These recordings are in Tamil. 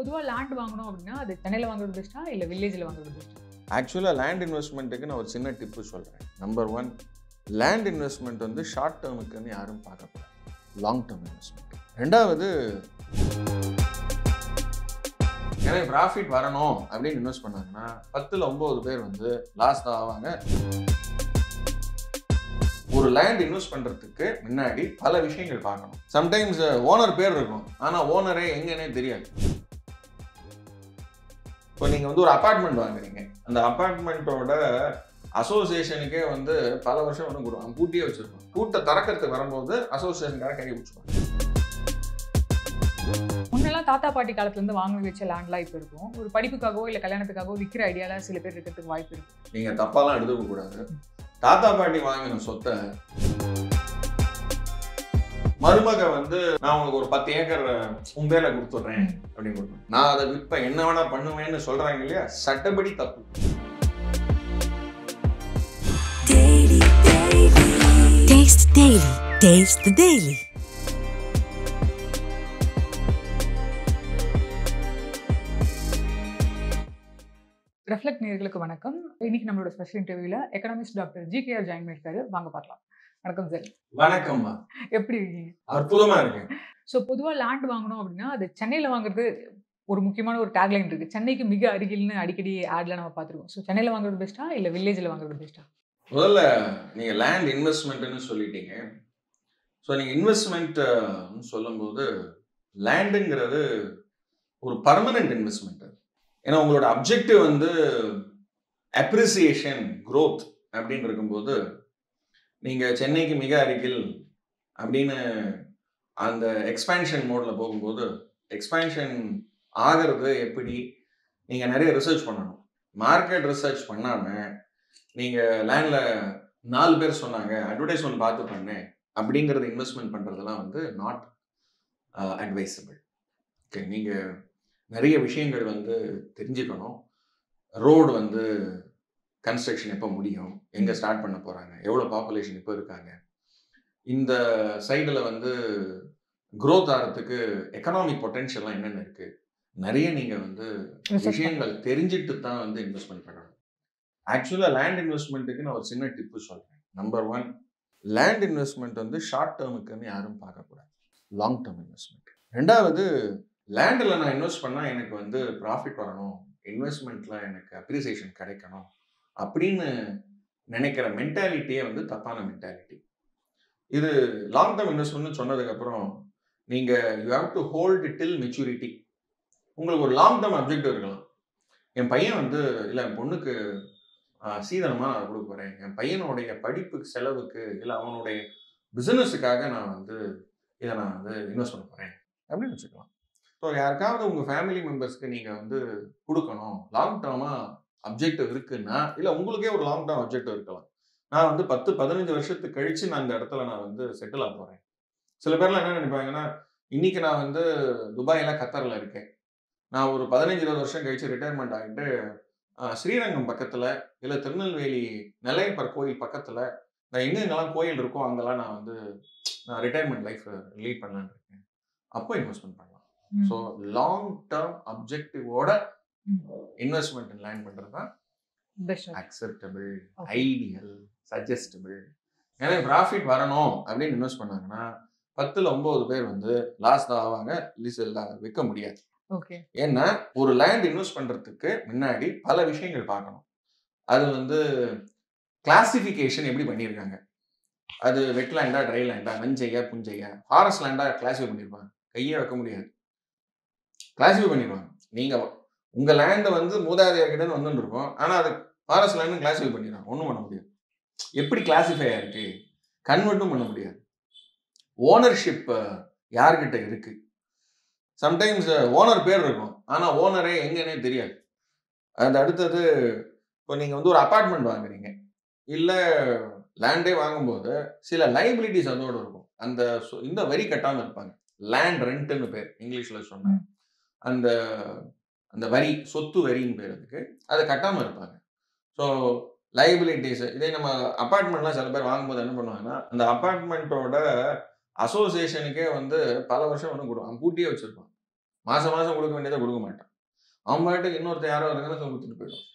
பொதுவா லேண்ட் வாங்கணும் அப்படின்னா அது சென்னையில வாங்குறது பெஸ்ட்டா இல்ல வில்லேஜ்ல வாங்குறது பெஸ்ட்டா? ஆக்சுவலாக லேண்ட் இன்வெஸ்ட்மெண்ட்டுக்கு நான் ஒரு சின்ன டிப்பு சொல்கிறேன். நம்பர் 1, லேண்ட் இன்வெஸ்ட்மெண்ட் வந்து ஷார்ட் டேர்முக்குன்னு யாரும் பார்க்கக்கூடாது, லாங் டேர்ம் இன்வெஸ்ட்மெண்ட். ரெண்டாவது, எனக்கு ப்ராஃபிட் வரணும் அப்படின்னு இன்வெஸ்ட் பண்ணாங்கன்னா 10ல் 9 பேர் வந்து லாஸ் தான் ஆவாங்க. ஒரு லேண்ட் இன்வெஸ்ட் பண்ணுறதுக்கு முன்னாடி பல விஷயங்கள் பார்க்கணும். சம்டைம்ஸ் ஓனர் பேர் இருக்கும், ஆனால் ஓனரே எங்கன்னே தெரியாது. இப்போ நீங்கள் வந்து ஒரு அப்பார்ட்மெண்ட் வாங்குறீங்க, அந்த அப்பார்ட்மெண்ட்டோட அசோசியேஷனுக்கே வந்து பல வருஷம் வந்து கொடுக்கும், பூட்டியே வச்சுருக்கோம். பூட்டை திறக்கிறதுக்கு வரும்போது அசோசியேஷனுக்காக கை பிடிச்சிப்பாங்க. முன்னெல்லாம் தாத்தா பாட்டி காலத்துலேருந்து வாங்கி வச்ச லேண்ட்லாம் இப்போ இருக்கும். ஒரு படிப்புக்காகவோ இல்லை கல்யாணத்துக்காகவோ விற்கிற ஐடியாவில் சில பேர் இருக்கிறதுக்கு வாய்ப்பு இருக்கு. நீங்கள் தப்பாலாம் எடுத்துக்க கூடாது. தாத்தா பாட்டி வாங்கின சொத்தை மருமக வந்து நான் உங்களுக்கு ஒரு 10 ஏக்கர் உன் பேர்ல கொடுத்துட்றேன் அப்படின்னு கொடுப்பேன். நான் அதை விற்பேன், என்ன வேணா பண்ணுவேன்னு சொல்றாங்க இல்லையா, சட்டப்படி தப்பு. Taste Daily. Taste the Daily. Reflect நேயர்களுக்கு வணக்கம். இன்னைக்கு நம்மளோட ஸ்பெஷல் இன்டர்வியூல எக்கனாமிஸ்ட் டாக்டர் ஜிகேஆர் ஜாயின் பண்ணிருக்காரு. வாங்க பார்க்கலாம். வணக்கம் சார். வணக்கம்மா. எப்படி இருக்கீங்க? அற்புதமா இருக்கேன். ஸோ பொதுவாக லேண்ட் வாங்கணும் அப்படின்னா அது சென்னையில் வாங்குறது ஒரு முக்கியமான ஒரு டேக்லைன் இருக்கு. சென்னைக்கு மிக அருகில்னு அடிக்கடி ஆட்ல நம்ம பார்த்துருக்கோம். ஸோ சென்னையில் வாங்குறது பெஸ்ட்டா இல்லை வில்லேஜில் வாங்குறது பெஸ்ட்டா? முதல்ல நீங்கள் லேண்ட் இன்வெஸ்ட்மெண்ட்னு சொல்லிட்டீங்க. ஸோ நீங்கள் இன்வெஸ்ட்மெண்ட் சொல்லும்போது லேண்டுங்கிறது ஒரு பர்மனன்ட் இன்வெஸ்ட்மெண்ட். ஏன்னா உங்களோட அப்ஜெக்டிவ் வந்து அப்ரிசியேஷன், க்ரோத் அப்படின்னு இருக்கும்போது நீங்கள் சென்னைக்கு மிக அருகில் அப்படின்னு அந்த எக்ஸ்பேன்ஷன் மோடில் போகும்போது எக்ஸ்பேன்ஷன் ஆகிறது எப்படி, நீங்கள் நிறைய ரிசர்ச் பண்ணணும். மார்க்கெட் ரிசர்ச் பண்ணாமல் நீங்கள் லேண்டில் 4 பேர் சொன்னாங்க அட்வர்டைஸ்மெண்ட் பார்த்து பண்ணேன் அப்படிங்கிறது இன்வெஸ்ட்மெண்ட் பண்ணுறதுலாம் வந்து நாட் அட்வைசபிள். ஓகே, நீங்கள் நிறைய விஷயங்கள் வந்து தெரிஞ்சுக்கணும். ரோடு வந்து கன்ஸ்ட்ரக்ஷன் எப்போ முடியும், எங்கே ஸ்டார்ட் பண்ண போகிறாங்க, எவ்வளோ பாப்புலேஷன் இப்போ இருக்காங்க, இந்த சைடில் வந்து க்ரோத் ஆகிறதுக்கு எக்கனாமிக் பொட்டென்ஷியல்லாம் என்னென்ன இருக்குது, நிறைய நீங்கள் வந்து விஷயங்கள் தெரிஞ்சுட்டு தான் வந்து இன்வெஸ்ட்மெண்ட் பண்ணணும். ஆக்சுவலாக லேண்ட் இன்வெஸ்ட்மெண்ட்டுக்கு நான் ஒரு சின்ன டிப்பு சொல்கிறேன். நம்பர் 1, லேண்ட் இன்வெஸ்ட்மெண்ட் வந்து ஷார்ட் டேர்முக்குன்னு யாரும் பார்க்கக்கூடாது, லாங் டேர்ம் இன்வெஸ்ட்மெண்ட். ரெண்டாவது, லேண்டில் நான் இன்வெஸ்ட் பண்ணால் எனக்கு வந்து ப்ராஃபிட் வரணும், இன்வெஸ்ட்மெண்ட்டில் எனக்கு அப்ரிசியேஷன் கிடைக்கணும் அப்படின்னு நினைக்கிற மென்டாலிட்டியே வந்து தப்பான மென்டாலிட்டி. இது லாங் டேர்ம் இன்வெஸ்ட்மெண்ட்னு சொன்னதுக்கப்புறம் நீங்கள் you have to hold till maturity. உங்களுக்கு ஒரு லாங் டேர்ம் அப்ஜெக்டிவ் இருக்கலாம். என் பையன் வந்து இல்லை என் பொண்ணுக்கு சீதனமாக நான் கொடுக்க போகிறேன், என் பையனுடைய படிப்புக்கு செலவுக்கு இல்லை அவனுடைய பிஸ்னஸுக்காக நான் வந்து இதை நான் வந்து இன்வெஸ்ட் பண்ண போகிறேன் அப்படின்னு வச்சுக்கலாம். ஸோ யாருக்காவது உங்கள் ஃபேமிலி மெம்பர்ஸ்க்கு நீங்கள் வந்து கொடுக்கணும், லாங் டேர்மாக அப்ஜெக்டிவ் இருக்குன்னா, இல்லை உங்களுக்கே ஒரு லாங் டேர்ம் அப்ஜெக்டிவ் இருக்கலாம். நான் வந்து 10-15 வருஷத்துக்கு கழித்து நான் இந்த இடத்துல நான் வந்து செட்டில் ஆக போகிறேன். சில பேர்லாம் என்ன நினைப்பாங்கன்னா, இன்றைக்கி நான் வந்து துபாயில் கத்தாரில் இருக்கேன், நான் ஒரு 15-20 வருஷம் கழித்து ரிட்டையர்மெண்ட் ஆகிட்டு ஸ்ரீரங்கம் பக்கத்தில் இல்லை திருநெல்வேலி நெல்லையப்பர் கோயில் பக்கத்தில் நான் எங்கெங்கெல்லாம் கோயில் இருக்கோ அங்கெல்லாம் நான் வந்து நான் ரிட்டையர்மெண்ட் லைஃப் லீட் பண்ணலான்னு இருக்கேன். அப்போ இன்வெஸ்ட்மெண்ட் பண்ணலாம். ஸோ லாங் டேர்ம் அப்ஜெக்டிவோட இன்வெஸ்ட்மெண்ட் லேண்ட் பண்ணுறது தான் அக்செப்டபிள், ஐடியல், சஜஸ்டபிள். ஏன்னா ப்ராஃபிட் வரணும் அப்படின்னு இன்வெஸ்ட் பண்ணாங்கன்னா 10ல் 9 பேர் வந்து லாஸ் தான் ஆவாங்க, விற்க முடியாது. ஓகே, ஏன்னா ஒரு லேண்ட் இன்வெஸ்ட் பண்ணுறதுக்கு முன்னாடி பல விஷயங்கள் பார்க்கணும். அது வந்து கிளாசிஃபிகேஷன் எப்படி பண்ணியிருக்காங்க, அது வெட் லேண்டா, ட்ரை லேண்டா, நஞ்சையா, புஞ்சையா, ஃபாரஸ்ட் லேண்டா கிளாஸிஃபை பண்ணியிருப்பாங்க. கையே வைக்க முடியாது, கிளாஸிஃபை பண்ணிடுவாங்க. நீங்கள் உங்கள் லேண்டை வந்து மூதாதையர்கிட்ட வந்துட்டு இருக்கோம், ஆனால் அது ஃபாரஸ்ட் லேண்டு கிளாஸிஃபை பண்ணிடுறாங்க, ஒன்றும் பண்ண முடியாது. எப்படி கிளாஸிஃபை ஆயிருக்கு, கன்வெர்ட்டும் பண்ண முடியாது. ஓனர்ஷிப் யார்கிட்ட இருக்கு, சம்டைம்ஸ் ஓனர் பேர் இருக்கும், ஆனால் ஓனரே எங்கன்னே தெரியாது. அது அடுத்தது, இப்போ நீங்கள் வந்து ஒரு அப்பார்ட்மெண்ட் வாங்குறீங்க இல்லை லேண்டே வாங்கும்போது சில லைபிலிட்டிஸ் அதோடு இருக்கும். இந்த வரி கட்டாமல் இருப்பாங்க, லேண்ட் ரெண்ட்டுன்னு பேர் இங்கிலீஷில் சொன்னாங்க. அந்த அந்த வரி, சொத்து வரின்னு பேர் அதுக்கு, அதை கட்டாமல் இருப்பாங்க. ஸோ லைபிலிட்டிஸ், இதே நம்ம அப்பார்ட்மெண்ட்லாம் சில பேர் வாங்கும்போது என்ன பண்ணுவாங்கன்னா, அந்த அப்பார்ட்மெண்ட்டோட அசோசியேஷனுக்கே வந்து பல வருஷம் வந்து கொடுப்பாங்க, பூட்டியே வச்சுருப்பாங்க. மாசம் மாசம் கொடுக்க வேண்டியதை கொடுக்க மாட்டான். அவன் பாட்டுக்கு இன்னொருத்தர் யாரோ இருந்தாலும் கொடுத்துட்டு போயிடும்.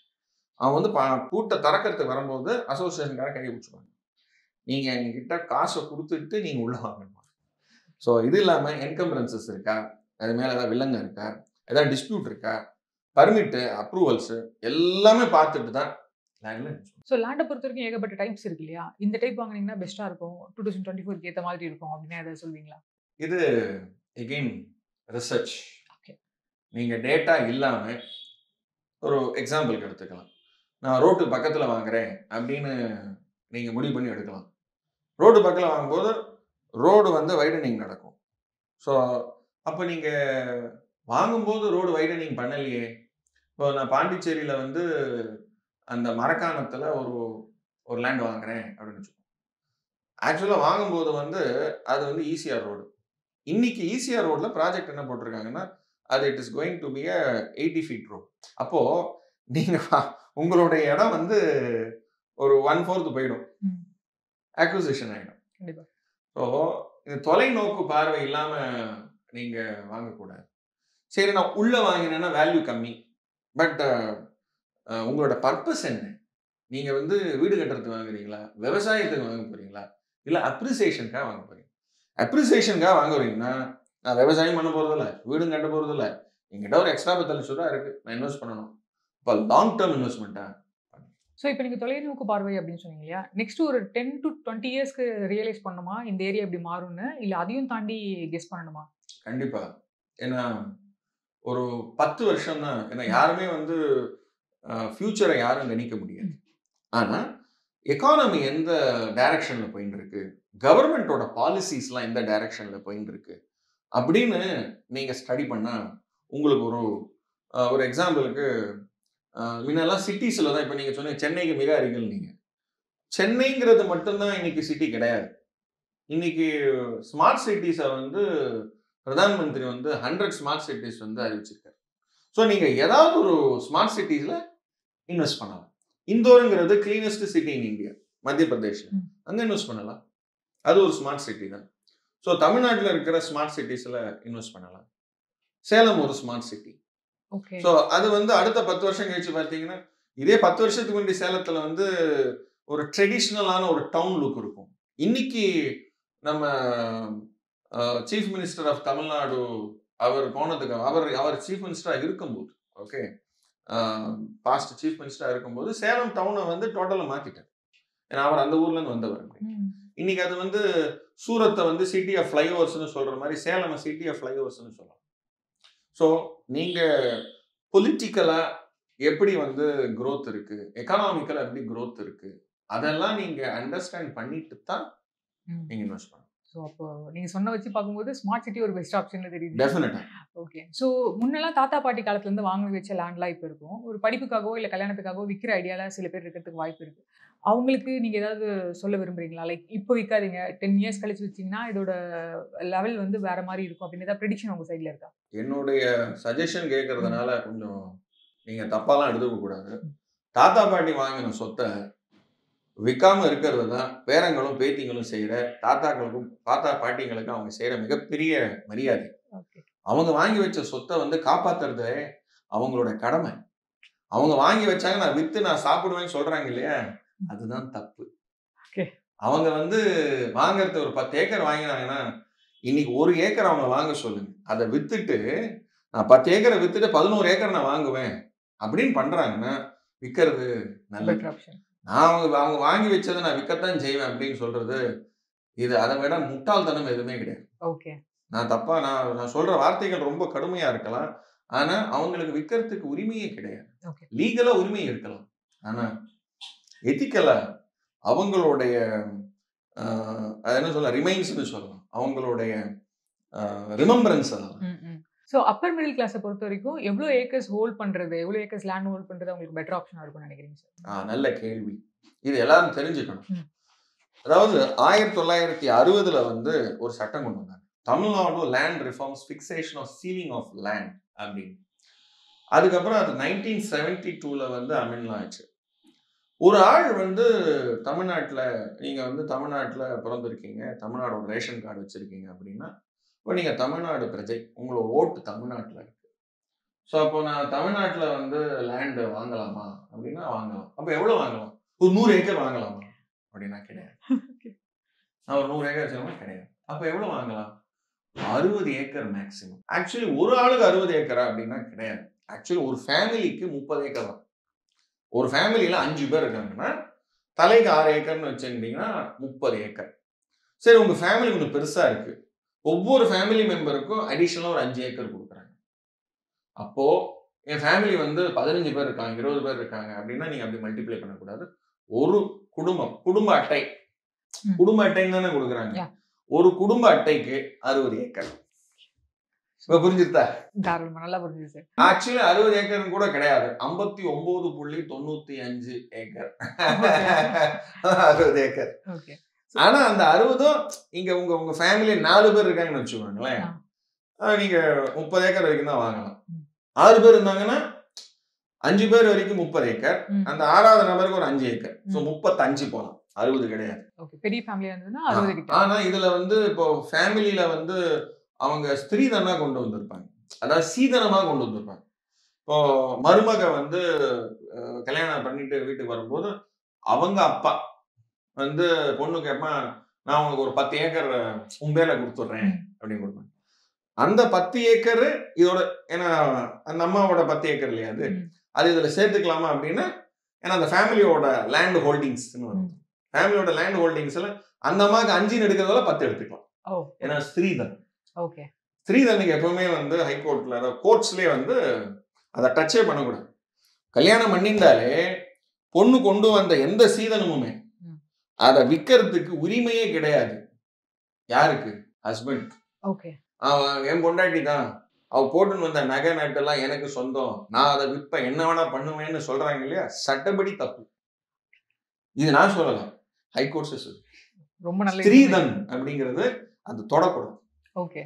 அவன் வந்து பூட்டை திறக்கிறதுக்கு வரும்போது அசோசியேஷன்கார கையை பிடிச்சிருவாங்க. நீங்க என்கிட்ட காசை கொடுத்துட்டு நீங்க உள்ள வாங்கணும். ஸோ இது இல்லாம என்கம்பரன்சஸ் இருக்கா, அது மேல ஏதாவது வில்லங்க இருக்கா, ஏதாவது டிஸ்பியூட் இருக்கா, பர்மிட்டு, அப்ரூவல்ஸ் எல்லாமே பார்த்துட்டு தான் லேண்ட்ல. ஸோ லேண்டை பொறுத்த வரைக்கும் ஏகப்பட்ட டைப்ஸ் இருக்கு இல்லையா? இந்த டைப் வாங்கினீங்கன்னா பெஸ்ட்டா இருக்கும், 2024 ஏற்ற மாதிரி இருக்கும் அப்படின்னா எதாவது சொல்வீங்களா? இது எகெயின் ரிசர்ச். ஓகே. நீங்க டேட்டா இல்லாம ஒரு எக்ஸாம்பிளுக்கு எடுத்துக்கலாம். நான் ரோட்டு பக்கத்தில் வாங்குறேன் அப்படின்னு நீங்கள் முடிவு பண்ணி எடுக்கலாம். ரோடு பக்கத்தில் வாங்கும்போது ரோடு வந்து வைடனிங் நடக்கும். ஸோ அப்போ நீங்கள் வாங்கும்போது ரோடு வைடனிங் பண்ணலையே. இப்போ நான் பாண்டிச்சேரியில் வந்து அந்த மரக்காணத்தில் ஒரு லேண்ட் வாங்குறேன் அப்படின்னு வச்சுக்கோங்க. ஆக்சுவலாக வாங்கும்போது வந்து அது வந்து ஈசிஆர் ரோடு. இன்னைக்கு ஈசிஆர் ரோடில் ப்ராஜெக்ட் என்ன போட்டிருக்காங்கன்னா அது it is going to be a 80 feet road. அப்போது நீங்கள் உங்களுடைய இடம் வந்து ஒரு 1/4 போயிடும், அக்விசிஷன் ஆகிடும். ஸோ இந்த தொலைநோக்கு பார்வை இல்லாமல் நீங்கள் வாங்கக்கூடாது. சரி, நான் உள்ளே வாங்கினேன்னா வேல்யூ கம்மி, பட் உங்களோட பர்பஸ் என்ன? நீங்கள் வந்து வீடு கட்டுறதுக்கு வாங்குறீங்களா, விவசாயத்துக்கு வாங்க போகிறீங்களா, இல்லை அப்ரிசியேஷனுக்காக வாங்க போகிறீங்க? அப்ரிசியேஷனுக்காக வாங்குறீங்கன்னா நான் விவசாயம் பண்ண போகிறதில்ல, வீடும் கட்ட போகிறதில்ல, எங்கிட்ட ஒரு எக்ஸ்ட்ரா 10 லட்சம் ரூபா இருக்குது, நான் இன்வெஸ்ட் பண்ணணும். இப்போ லாங் டேர்ம் இன்வெஸ்ட்மெண்ட்டா? ஸோ இப்போ நீங்கள் தொலைநோக்கு பார்வை அப்படின்னு சொன்னீங்க இல்லையா? நெக்ஸ்ட் ஒரு 10 to 20 இயர்ஸ்க்கு ரியலைஸ் பண்ணணுமா இந்த ஏரியா இப்படி மாறும்னு, இல்லை அதையும் தாண்டி கெஸ் பண்ணணுமா? கண்டிப்பாக. ஏன்னா ஒரு 10 வருஷம் தான். ஏன்னா யாருமே வந்து ஃபியூச்சரை யாரும் கணிக்க முடியாது. ஆனால் எக்கானமி எந்த டைரக்ஷனில் போயின்னு இருக்கு, கவர்மெண்ட்டோட பாலிசிஸ்லாம் எந்த டைரக்ஷனில் போயின்னு இருக்கு அப்படின்னு நீங்கள் ஸ்டடி பண்ணால் உங்களுக்கு ஒரு எக்ஸாம்பிளுக்கு முன்னெல்லாம் சிட்டிஸில் தான். இப்போ நீங்கள் சொன்னீங்க சென்னைக்கு மிக அருகில். நீங்கள் சென்னைங்கிறது மட்டும்தான் இன்னைக்கு சிட்டி கிடையாது. இன்னைக்கு ஸ்மார்ட் சிட்டிஸை வந்து பிரதான் மந்திரி வந்து 100 ஸ்மார்ட் சிட்டிஸ் வந்து அறிவிச்சிருக்காரு. ஸோ நீங்கள் ஏதாவது ஒரு ஸ்மார்ட் சிட்டிஸில் இன்வெஸ்ட் பண்ணலாம். இந்தோருங்கிறது கிளீனஸ்ட் சிட்டி இன் இந்தியா, மத்திய பிரதேஷில், அங்கே இன்வெஸ்ட் பண்ணலாம். அது ஒரு ஸ்மார்ட் சிட்டி தான். ஸோ தமிழ்நாட்டில் இருக்கிற ஸ்மார்ட் சிட்டிஸில் இன்வெஸ்ட் பண்ணலாம். சேலம் ஒரு ஸ்மார்ட் சிட்டி. ஸோ அது வந்து அடுத்த 10 வருஷம் கழிச்சு பார்த்தீங்கன்னா, இதே 10 வருஷத்துக்கு முன்னாடி சேலத்தில் வந்து ஒரு ட்ரெடிஷ்னலான ஒரு டவுன் லுக் இருக்கும். இன்னைக்கு நம்ம சீஃப் மினிஸ்டர் ஆஃப் தமிழ்நாடு அவர் போனதுக்கு அவர் சீஃப் மினிஸ்டராக இருக்கும்போது, ஓகே, பாஸ்ட் சீஃப் மினிஸ்டராக இருக்கும்போது சேலம் டவுனை வந்து டோட்டலாக மாற்றிட்டார். ஏன்னா அவர் அந்த ஊர்லேருந்து வந்தவர். இன்னைக்கு அது வந்து சூரத்தை வந்து சிட்டி ஆஃப் ஃப்ளைஓவர்ஸ்னு சொல்கிற மாதிரி சேலம் சிட்டி ஆஃப் ஃப்ளைஓவர்ஸ்னு சொல்லலாம். ஸோ நீங்கள் பொலிட்டிக்கலாக எப்படி வந்து க்ரோத் இருக்குது, எக்கனாமிக்கலாக எப்படி க்ரோத் இருக்குது, அதெல்லாம் நீங்கள் அண்டர்ஸ்டாண்ட் பண்ணிட்டு தான் நீங்கள் இன்வெஸ்ட் பண்ணணும். ஸோ அப்போ நீங்கள் சொன்ன வச்சு பார்க்கும்போது ஸ்மார்ட் சிட்டி ஒரு பெஸ்ட் ஆப்ஷன் தெரியுது. டெஃபினட்டாக. ஓகே. ஸோ முன்னெல்லாம் தாத்தா பாட்டி காலத்துலேருந்து வாங்க வச்ச லேண்ட்லாம் இப்போ இருக்கும். ஒரு படிப்புக்காகவோ இல்லை கல்யாணத்துக்காகவோ விற்கிற ஐடியாவில் சில பேர் இருக்கிறதுக்கு வாய்ப்பு இருக்குது. அவங்களுக்கு நீங்கள் ஏதாவது சொல்ல விரும்புகிறீங்களா? லைக் இப்போ விற்காதீங்க, 10 இயர்ஸ் கழிச்சு வச்சிங்கன்னா இதோட லெவல் வந்து வேறு மாதிரி இருக்கும் அப்படின்னு ஏதாவது ப்ரெடிக்ஷன் உங்கள் சைடில் இருக்கா? என்னுடைய சஜஷன் கேட்கறதுனால கொஞ்சம் நீங்கள் தப்பாலாம் எடுத்துக்கக்கூடாது. தாத்தா பாட்டி வாங்கின சொத்தை விற்காமல் இருக்கிறது தான் பேரங்களும் பேத்திங்களும் செய்கிற தாத்தா பாட்டிங்களுக்கு அவங்க செய்கிற மிகப்பெரிய மரியாதை. அவங்க வாங்கி வச்ச சொத்தை வந்து காப்பாற்றுறது அவங்களோட கடமை. அவங்க வாங்கி வச்சாங்க, நான் விற்று நான் சாப்பிடுவேன்னு சொல்கிறாங்க இல்லையா, அதுதான் தப்பு. அவங்க வந்து வாங்கறது ஒரு 10 ஏக்கர் வாங்கினாங்கன்னா இன்னைக்கு 1 ஏக்கர் அவங்க வாங்க சொல்லுங்க. அதை விற்றுட்டு நான் 10 ஏக்கரை விற்றுட்டு 11 ஏக்கர் நான் வாங்குவேன் அப்படின்னு பண்ணுறாங்கன்னா விற்கிறது நல்ல ஆப்ஷன். நான் அவங்க வாங்கி வச்சதை நான் விற்கத்தான் செய்வேன் அப்படின்னு சொல்றது இது அதை விட முட்டாள்தனம் எதுவுமே கிடையாது. ஓகே. நான் தப்பா நான் சொல்ற வார்த்தைகள் ரொம்ப கடுமையா இருக்கலாம், ஆனா அவங்களுக்கு விற்கிறதுக்கு உரிமையே கிடையாது. லீகலா உரிமை இருக்கலாம், ஆனா எத்திக்கலா அவங்களுடைய என்ன சொல்ல ரிமைன்ஸ்னு சொல்லலாம், அவங்களுடைய ரிமெம்பரன்ஸ் அதெல்லாம். ஸோ அப்பர் மிடில் கிளாஸை பொறுத்த வரைக்கும் எவ்வளோ ஏக்கர்ஸ் ஹோல்ட் பண்ணுறது, எவ்வளோ ஏக்கர்ஸ் லேண்ட் ஹோல்ட் பண்ணுறது அவங்களுக்கு பெட்டர் ஆப்ஷனாக இருக்கும்னு நினைக்கிறீங்க சார்? நல்ல கேள்வி. இது எல்லாரும் தெரிஞ்சுக்கணும். அதாவது 1960 வந்து ஒரு சட்டம் கொண்டு வந்தாங்க, Tamil Nadu land reforms fixation of ceiling of land அப்படின்னு. அதுக்கப்புறம் அது 1972 வந்து அமெண்ட்மெண்ட் ஆச்சு. ஒரு ஆள் வந்து தமிழ்நாட்டில், நீங்கள் வந்து தமிழ்நாட்டில் பிறந்திருக்கீங்க, தமிழ்நாடோட ரேஷன் கார்டு வச்சுருக்கீங்க அப்படின்னா இப்போ நீங்கள் தமிழ்நாடு பிரஜை, உங்களோட ஓட்டு தமிழ்நாட்டில் இருக்கு. ஸோ அப்போ நான் தமிழ்நாட்டில் வந்து லேண்டு வாங்கலாமா அப்படின்னா வாங்கலாம். அப்போ எவ்வளோ வாங்கலாம்? ஒரு 100 ஏக்கர் வாங்கலாமா அப்படின்னா கிடையாது. நான் ஒரு 100 ஏக்கர் வச்சுக்கோங்க கிடையாது. அப்போ எவ்வளோ வாங்கலாம்? 60 ஏக்கர் மேக்ஸிமம். ஆக்சுவலி ஒரு ஆளுக்கு 60 ஏக்கரா அப்படின்னா கிடையாது. ஆக்சுவலி ஒரு ஃபேமிலிக்கு 30 ஏக்கர் தான். ஒரு ஃபேமிலியில் 5 பேர் இருக்காங்கன்னா தலைக்கு 6 ஏக்கர்னு வச்சுக்கிட்டீங்கன்னா 30 ஏக்கர். சரி, உங்கள் ஃபேமிலி கொஞ்சம் பெருசாக இருக்கு, ஒவ்வொரு ஃபேமிலி மெம்பருக்கும் அடிஷனலாக ஒரு 5 ஏக்கர் கொடுக்குறாங்க. அப்போது என் ஃபேமிலி வந்து 15 பேர் இருக்காங்க, 20 பேர் இருக்காங்க அப்படின்னா நீங்கள் அப்படி மல்டிப்ளை பண்ணக்கூடாது. ஒரு குடும்பம், குடும்ப அட்டை, குடும்ப அட்டைன்னு தானே கொடுக்குறாங்க. ஒரு குடும்ப அட்டைக்கு 60 ஏக்கர். இப்போ புரிஞ்சுதா? தாராளமா நல்லா புரிஞ்சுது சார். ஆக்சுவலி 60 ஏக்கர் கூட கிடையாது, 59.95 ஏக்கர். 60 ஏக்கர். ஆனா அந்த 60ம் இங்க உங்க ஃபேமிலி 4 பேர் இருக்காங்கன்னு வச்சுக்கோங்களேன், நீங்க 30 ஏக்கர் வரைக்கும் தான் வாங்கலாம். 6 பேர் இருந்தாங்கன்னா 5 பேர் வரைக்கும் 30 ஏக்கர், அந்த 6வது நபருக்கு ஒரு 5 ஏக்கர். ஸோ 35 போகலாம், 60 கிடையாது. பெரிய ஃபேமிலியா இருந்ததுன்னா 60 கிட்ட. ஆனா இதுல வந்து இப்போ ஃபேமிலியில வந்து அவங்க ஸ்திரீதனா கொண்டு வந்திருப்பாங்க, அதாவது சீதனமா கொண்டு வந்திருப்பாங்க. இப்போ மருமக வந்து கல்யாணம் பண்ணிட்டு வீட்டுக்கு வரும்போது அவங்க அப்பா வந்து பொண்ணு கேட்பான், நான் உனக்கு ஒரு 10 ஏக்கர் உன் பேர்ல கொடுத்துட்றேன் அப்படின்னு கொடுப்பேன். அந்த 10 ஏக்கர் இதோட, ஏன்னா அந்த அம்மாவோட 10 ஏக்கர் இல்லையா அது இதுல சேர்த்துக்கலாமா அப்படின்னா, ஏன்னா அந்த ஃபேமிலியோட லேண்ட் ஹோல்டிங்ஸ்ன்னு வரும். ஃபேமிலியோட லேண்ட் ஹோல்டிங்ஸ்ல அந்த அம்மாவுக்கு 5 எடுக்கிறதால 10 எடுத்துக்கலாம். ஏன்னா ஸ்திரீதன். ஸ்திரீதனுக்கு எப்பவுமே வந்து ஹைகோர்ட்ல, அதாவது கோர்ட்ஸ்லேயே வந்து அதை டச்சே பண்ணக்கூடாது. கல்யாணம் பண்ணியிருந்தாலே பொண்ணு கொண்டு வந்த எந்த சீதனமுமே அதை விற்கிறதுக்கு உரிமையே கிடையாது. யாருக்கு? ஹஸ்பண்ட். என் பொண்டாட்டி தான், அவ போட்டுன்னு வந்த நகை நட்டெல்லாம் எனக்கு சொந்தம், நான் அதை விற்பேன், என்ன வேணா பண்ணுவேன்னு சொல்றாங்க இல்லையா, சட்டப்படி தப்பு. இது நான் சொல்லல, ஹைகோர்ட்ஸ் சொல்லு. ரொம்ப நல்ல ஸ்திரீதன் அப்படிங்கிறது அது தொடக்கூடாது.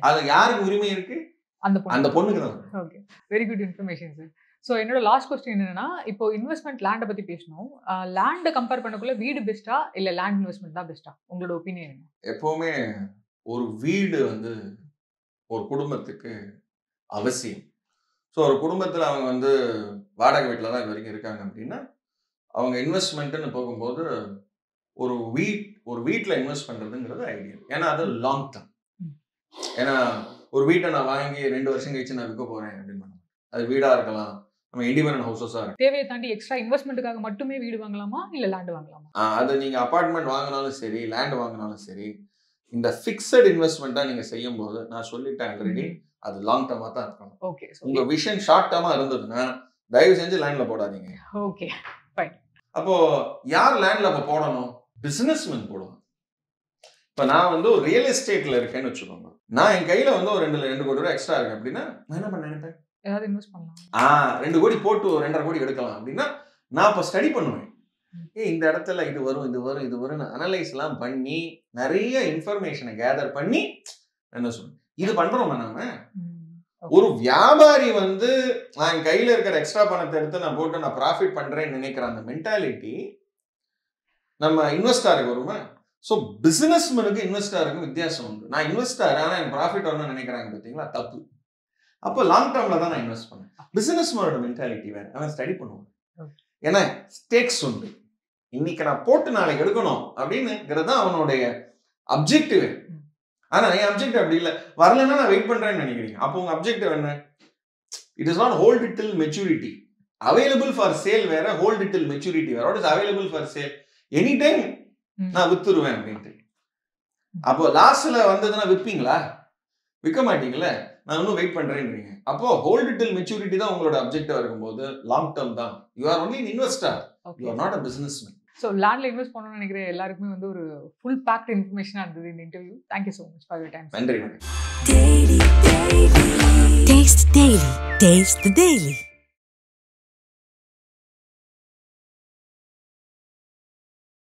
அது யாருக்கு உரிமை இருக்கு? அந்த பொண்ணுக்கு தான். Okay, very good information sir. So என்னோட லாஸ்ட் கொஸ்டின் என்னன்னா, இப்போ இன்வெஸ்ட்மெண்ட் லேண்டை பத்தி பேசணும். லேண்டை கம்பேர் பண்ணக்குள்ள வீடு பெஸ்ட்டா இல்ல லேண்ட் இன்வெஸ்ட்மெண்ட் தான் பெஸ்ட்டா? உங்களோட ஒப்பீனியன் என்ன? எப்பவுமே ஒரு வீடு வந்து ஒரு குடும்பத்துக்கு அவசியம். ஸோ ஒரு குடும்பத்தில் அவங்க வந்து வாடகை வீட்டில் தான் இது வரைக்கும் இருக்காங்க அப்படின்னா, அவங்க இன்வெஸ்ட்மெண்ட்டுன்னு போகும்போது ஒரு வீட்டில் இன்வெஸ்ட் பண்ணுறதுங்கிறது ஐடியா. ஏன்னா அது லாங் டர்ம். ஏன்னா ஒரு வீட்டை நான் வாங்கி 2 வருஷம் கழிச்சு நான் விற்க போகிறேன் அப்படின்னு பண்ண, அது வீடாக இருக்கலாம், நம்ம இண்டிபெண்டன்ட் ஹவுசஸாக இருக்கும். தேவையை தாண்டி எக்ஸ்ட்ரா இன்வெஸ்ட்மெண்ட்டுக்காக மட்டுமே வீடு வாங்கலாமா இல்லை லேண்ட் வாங்கலாமா? அது நீங்கள் அப்பார்ட்மெண்ட் வாங்கினாலும் சரி, லேண்ட் வாங்கினாலும் சரி, இந்த ஃபிக்ஸட் இன்வெஸ்ட்மெண்ட்டாக நீங்கள் செய்யும் போது நான் சொல்லிட்டேன் ஆல்ரெடி, அது லாங் டர்மாக தான் இருக்கணும். ஓகே, உங்கள் விஷன் ஷார்ட் டர்மாக இருந்ததுன்னா தயவு செஞ்சு லேண்டில் போடாதீங்க. Okay fine. அப்போது யார் லேண்டில் அப்போ போடணும்? பிஸ்னஸ்மேன் போடுவாங்க. இப்போ நான் வந்து ஒரு ரியல் எஸ்டேட்டில் இருக்கேன்னு வச்சுக்கோங்க, நான் என் கையில் வந்து ஒரு 2 கோடி ரூபா எக்ஸ்ட்ரா இருக்கு அப்படின்னா நான் என்ன பண்ண நினைப்பேன், ஏதாவது இன்வெஸ்ட் பண்ணலாம். 2 கோடி போட்டு ஒரு 2.5 கோடி எடுக்கலாம் அப்படின்னா நான் இப்போ ஸ்டடி பண்ணுவேன். இந்த இடத்துல இது வரும் அனலைஸ்லாம் பண்ணி நிறைய இன்ஃபர்மேஷனை கேதர் பண்ணி என்ன சொல்றேன், இது பண்றோம். நாம ஒரு வியாபாரி வந்து நான் என் கையில இருக்கிற எக்ஸ்ட்ரா பணத்தை எடுத்து நான் போட்டு நான் ப்ராஃபிட் பண்றேன்னு நினைக்கிற அந்த மென்டாலிட்டி நம்ம இன்வெஸ்டாருக்கு வருமா? ஸோ பிசினஸ்மேனுக்கு இன்வெஸ்டாருக்கும் வித்தியாசம் உண்டு. நான் இன்வெஸ்டார் ஆனால் எனக்கு ப்ராஃபிட் வரணும்னு நினைக்கிறாங்க பார்த்தீங்களா, தப்பு. அப்போ லாங் டேர்ம்ல தான் நான் இன்வெஸ்ட் பண்ணேன். பிசினஸ்மேனோட மென்டாலிட்டி வேற, அவன் ஸ்டடி பண்ணுவான். ஏன்னா ஸ்டேக்ஸ் உண்டு, இன்னைக்கு நான் போட்டு நாளைக்கு எடுக்கணும் அப்படின்னுங்கிறது தான் அவனுடைய அப்ஜெக்டிவ். ஆனா என் அப்ஜெக்டிவ் அப்படி இல்லை, வரலன்னா நான் வெயிட் பண்றேன்னு நினைக்கிறீங்க. அப்போ உங்க அப்ஜெக்டிவ் என்ன? It is not hold it till maturity. Available for sale வேற, ஹோல்ட் இட் டில் மெச்சூரிட்டி வேற. What is available for sale? Any time நான் வித்துருவேன் அப்படின்ட்டு. அப்போ லாஸ்ட்ல வந்ததுன்னா விற்பீங்களா? விற்க மாட்டீங்களா? நான் இன்னும் வெயிட் பண்றேன்றீங்க. அப்போ ஹோல்ட் இட் டில் மெச்சூரிட்டி தான் உங்களோட அப்ஜெக்டிவா இருக்கும்போது லாங் டர்ம் தான். You are only an investor, you are not a businessman. So லேண்ட்ல இன்வெஸ்ட் பண்ணணும்னு நினைக்கிற எல்லாருக்குமே வந்து ஒரு ஃபுல் பேக்ட் இன்ஃபர்மேஷனாக இருந்தது இந்த interview. Thank you so much for your time. நன்றி. Taste the Daily.